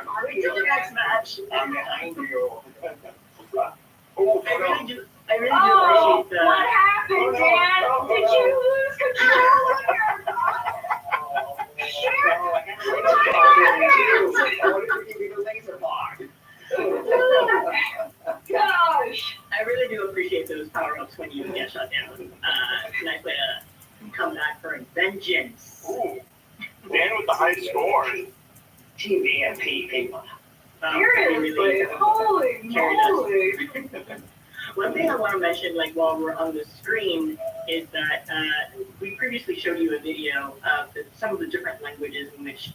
C: are we
K: Until the next match.
J: I'm behind you.
B: Oh,
K: I really do
C: Oh,
K: appreciate the.
C: what happened, Dan? Did you lose control of your Gosh!
K: I really do appreciate those power-ups when you get shut down. Nice way to come back for vengeance.
B: Ooh. Dan with the high score.
J: Team EMP people.
C: Seriously, holy moly!
K: One thing I want to mention, like while we're on the screen, is that we previously showed you a video of some of the different languages in which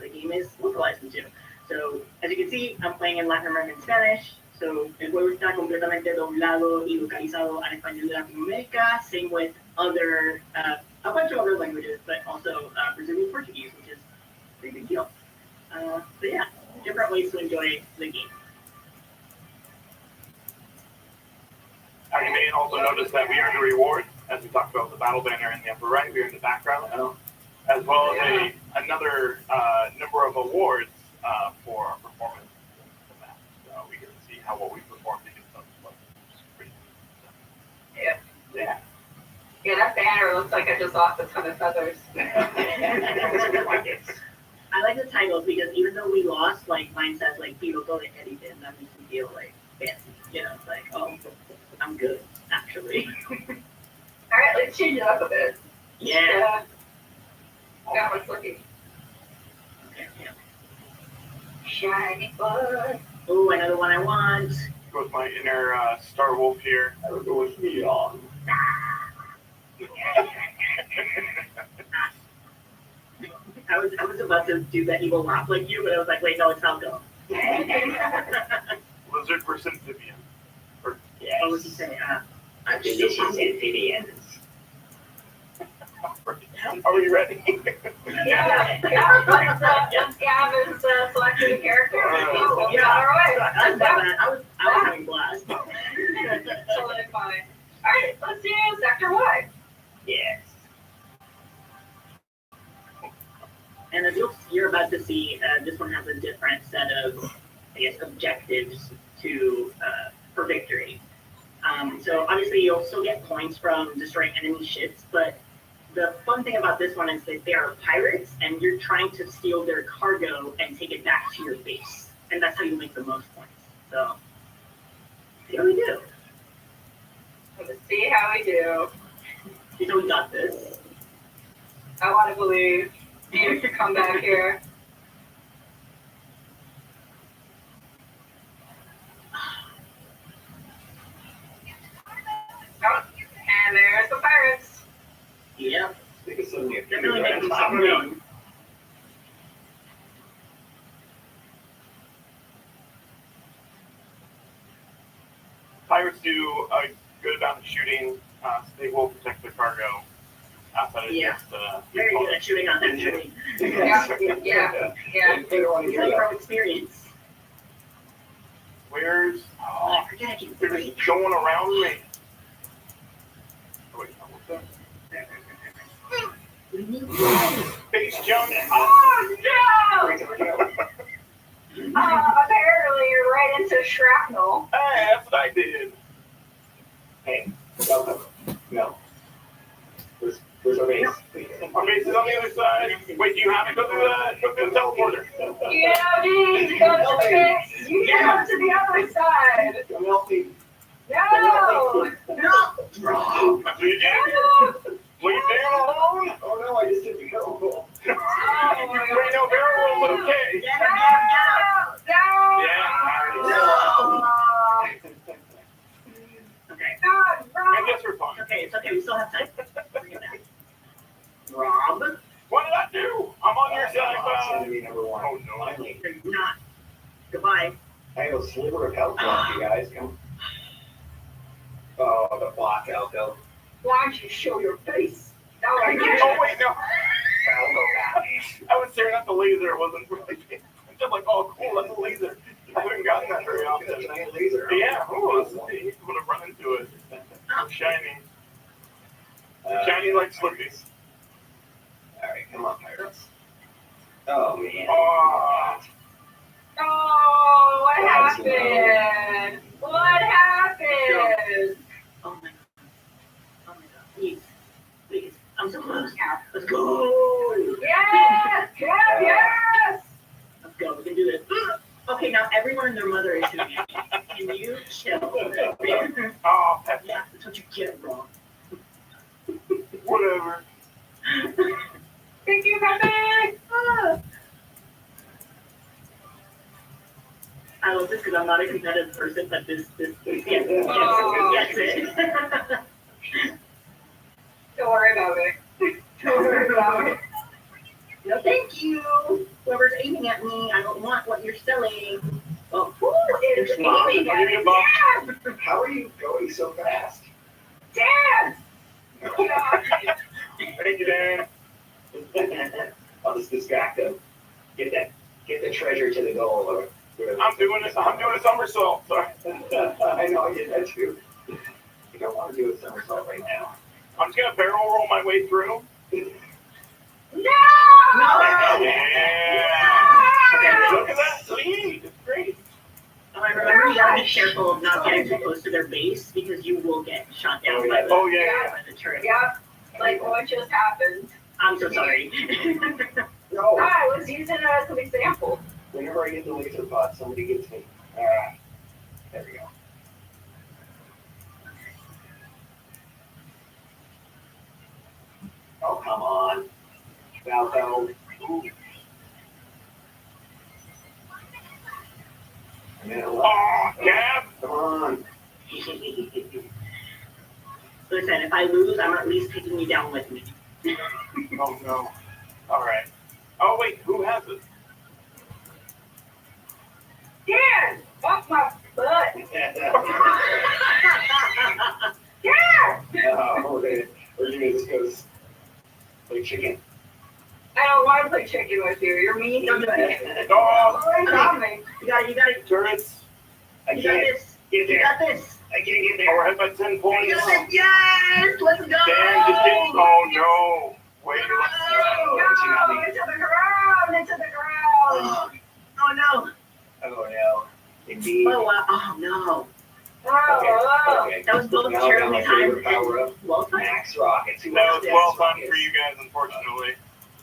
K: the game is localized into. So, as you can see, I'm playing in Latin American Spanish. So, el juego está completamente doblado y localizado al español de Latinoamérica. Same with other, a bunch of other languages, but also Brazilian Portuguese, which is a pretty big deal. But yeah, different ways to enjoy the game.
B: You may also notice that we earned a reward, as we talked about the battle banner in the upper right. We earned the background, as well as another number of awards for our performance in the map. So we get to see how well we performed against others. Which is pretty cool.
C: Yeah. Yeah, that banner looks like I just lost a ton of feathers.
K: I like the titles because even though we lost, like mine says like Piloto de Élite, and that makes me feel like fancy. You know, it's like, oh, I'm good, actually.
C: All right, let's change it up a bit.
K: Yeah.
C: That was looking
K: Okay, yeah.
C: shiny bud.
K: Oh, another one I want.
B: Go with my inner Star Wolf here.
J: I would go with me on.
K: I was about to do that evil laugh like you, but I was like, wait, no, it's Falco.
B: Lizard versus amphibian.
K: Yeah. What was he saying?
J: Delicious amphibians.
B: Are we ready?
C: Yeah, Gavin's selected a character.
K: Oh, yeah.
C: All right.
K: I was having blast.
C: Totally fine. All right, let's do Sector Y.
K: Yes. And as you're about to see, this one has a different set of, I guess, objectives to for victory. So obviously you'll still get points from destroying enemy ships, but the fun thing about this one is that they are pirates, and you're trying to steal their cargo and take it back to your base, and that's how you make the most points. So see how we do.
C: Let's see how we do.
K: You know we got this.
C: I want to believe. You can come back here. Oh, and there's the pirates.
K: Yep.
J: They could suddenly
K: Definitely making some room.
B: Pirates do a good amount of shooting. So they will protect their cargo outside of
K: Yeah.
B: just.
K: Very good at shooting on that shooting.
C: Yeah.
K: They don't want to get from experience.
B: Where's?
K: I
B: Oh,
K: forget you.
B: they're just going around me. Oh, wait, no, what's that? Base jump.
C: Oh no! Apparently you're right into shrapnel.
B: Hey, that's what I did.
J: Hey, welcome. No. Where's our base?
B: Our base is on the other side. Wait, do you have to go through the teleporter?
C: Yeah, geez, go to the base. You go to the other side.
J: Come help me.
C: No!
B: That's what you did. Leave Dan alone.
J: Oh no, I just did the go.
C: Oh my
B: Wait, no, Barrel Roll's okay.
K: Get him.
C: No!
B: Yeah.
K: Okay.
B: I guess we're fine.
K: Okay, it's okay. We still have time. Bring it back. Rob,
B: What did I do? I'm on your side,
J: That's
B: pal.
J: enemy number one.
B: Oh, no.
J: Finally.
K: you're not. Goodbye.
J: I have a sliver of health left, you guys. Come. Oh, the block out though.
C: Why don't you show your face? Oh, I
B: Oh, wait, no. I was staring at the laser. It wasn't really. I'm just like, oh, cool, that's a laser. I haven't gotten that very often.
J: Giant laser.
B: Yeah, oh, you would have run into it. Shiny. Shiny like Slippies.
J: Alright, come on, pirates. Oh man.
B: Oh,
C: Oh, what happened? What happened?
K: Oh my god. Oh my god. Please. Please. I'm so close. Let's go.
C: Yes! Yes! Yes!
K: Let's go. We can do this. Okay, now everyone and their mother is shooting at me. Can you chill?
B: oh, Pepsi.
K: Yeah, that's what you get, bro.
B: Whatever.
C: Thank you, Pepe!
K: I love this because I'm not a competitive person, but this, yes,
C: Oh.
K: yes, it.
C: Don't worry about it. Don't worry about it.
K: No, thank you. Whoever's aiming at me, I don't want what you're selling. Oh,
C: Who is aiming
B: I'll
C: at
B: give
C: me?
B: you a buck.
J: How are you going so fast?
C: Dan!
B: Thank you, Dan.
J: I'll just distract them. Get the treasure to the goal or whatever.
B: I'm doing a somersault. Sorry.
J: I know I did that too. You don't want to do a somersault right now.
B: I'm just gonna barrel roll my way through.
C: No!
B: Yeah.
K: Okay,
B: Look at that lead. It's great.
K: remember, you gotta be careful of not getting too close to their base because you will get shot down by the,
B: Oh, yeah.
K: by the turret.
C: Yeah, like what just happened.
K: I'm so sorry.
J: No.
C: I was using it as an example.
J: Whenever I get the laser pod, somebody gets me. There we go. Oh, come on. Falco.
B: Oh, Gab.
J: Come on.
K: Listen, if I lose, I'm at least taking you down with me.
B: Oh, no. All right. Oh, wait. Who has it?
C: Dan! Off my butt! Dan!
J: Originally this goes like chicken.
C: I don't want to play chicken with you. You're mean to me.
B: Oh,
K: You got it.
B: turrets.
J: I
K: You got
J: can't
K: this.
J: get
K: You
J: there.
K: got this.
J: I can't get
B: Oh,
J: there.
B: we're ahead by 10
K: You
B: points.
K: got this. Yes! Let's go!
B: Dan just didn't. Oh, no. Wait.
C: No, into the ground, into the ground.
K: Oh no.
J: Oh no. Indeed.
K: Oh wow. Oh no.
C: Oh,
J: Okay.
K: That was both
J: Now I got
K: terribly
J: my favorite
K: timed
J: power
K: and
J: up.
K: well timed.
J: Max rockets. Who
B: That
J: wants
B: was well
J: Max
B: timed for you guys, unfortunately.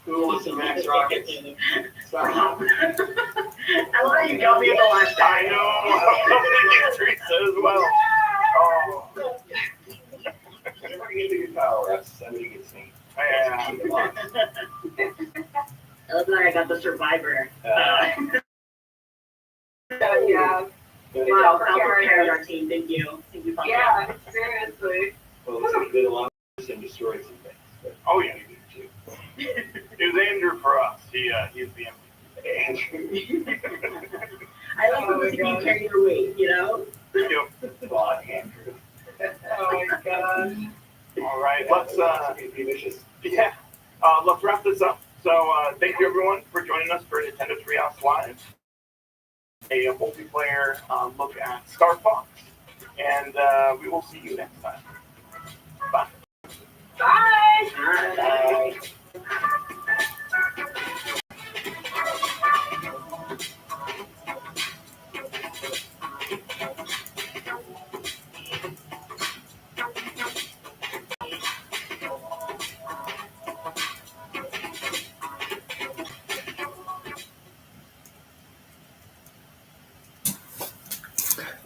J: Who wants some Max rockets? Stop.
K: I love how you got me at the last
B: I
K: time.
B: know. Somebody gets Teresa as well. Oh.
J: Whenever I get the good power ups, somebody gets me.
B: Yeah.
J: Keep them on.
K: I love that I got the survivor.
C: yeah.
K: Wow, Falco carried our team. Thank you. Thank you, Falco.
C: Yeah, seriously.
J: Well, looks like you did a lot of this and destroyed some things. But
B: Oh, yeah.
J: you did too.
B: It was Andrew for us. He's the MVP.
J: Andrew.
K: I like when the team carry your weight, you know?
B: Thank you.
J: God, Andrew.
B: Oh my gosh. All right, let's
J: Be vicious.
B: yeah, let's wrap this up. So thank you everyone for joining us for Nintendo Treehouse Live, a multiplayer look at Star Fox, and we will see you next time. Bye.
C: Bye.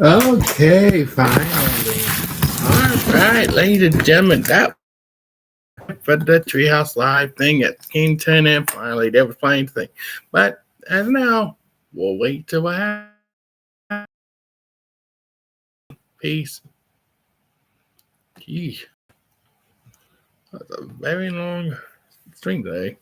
A: Okay, finally. All right, ladies and gentlemen, that for the Treehouse Live thing at Game 10 and finally they were playing the thing. But as now, we'll wait till what happens. Peace. Gee, that's a very long stream today.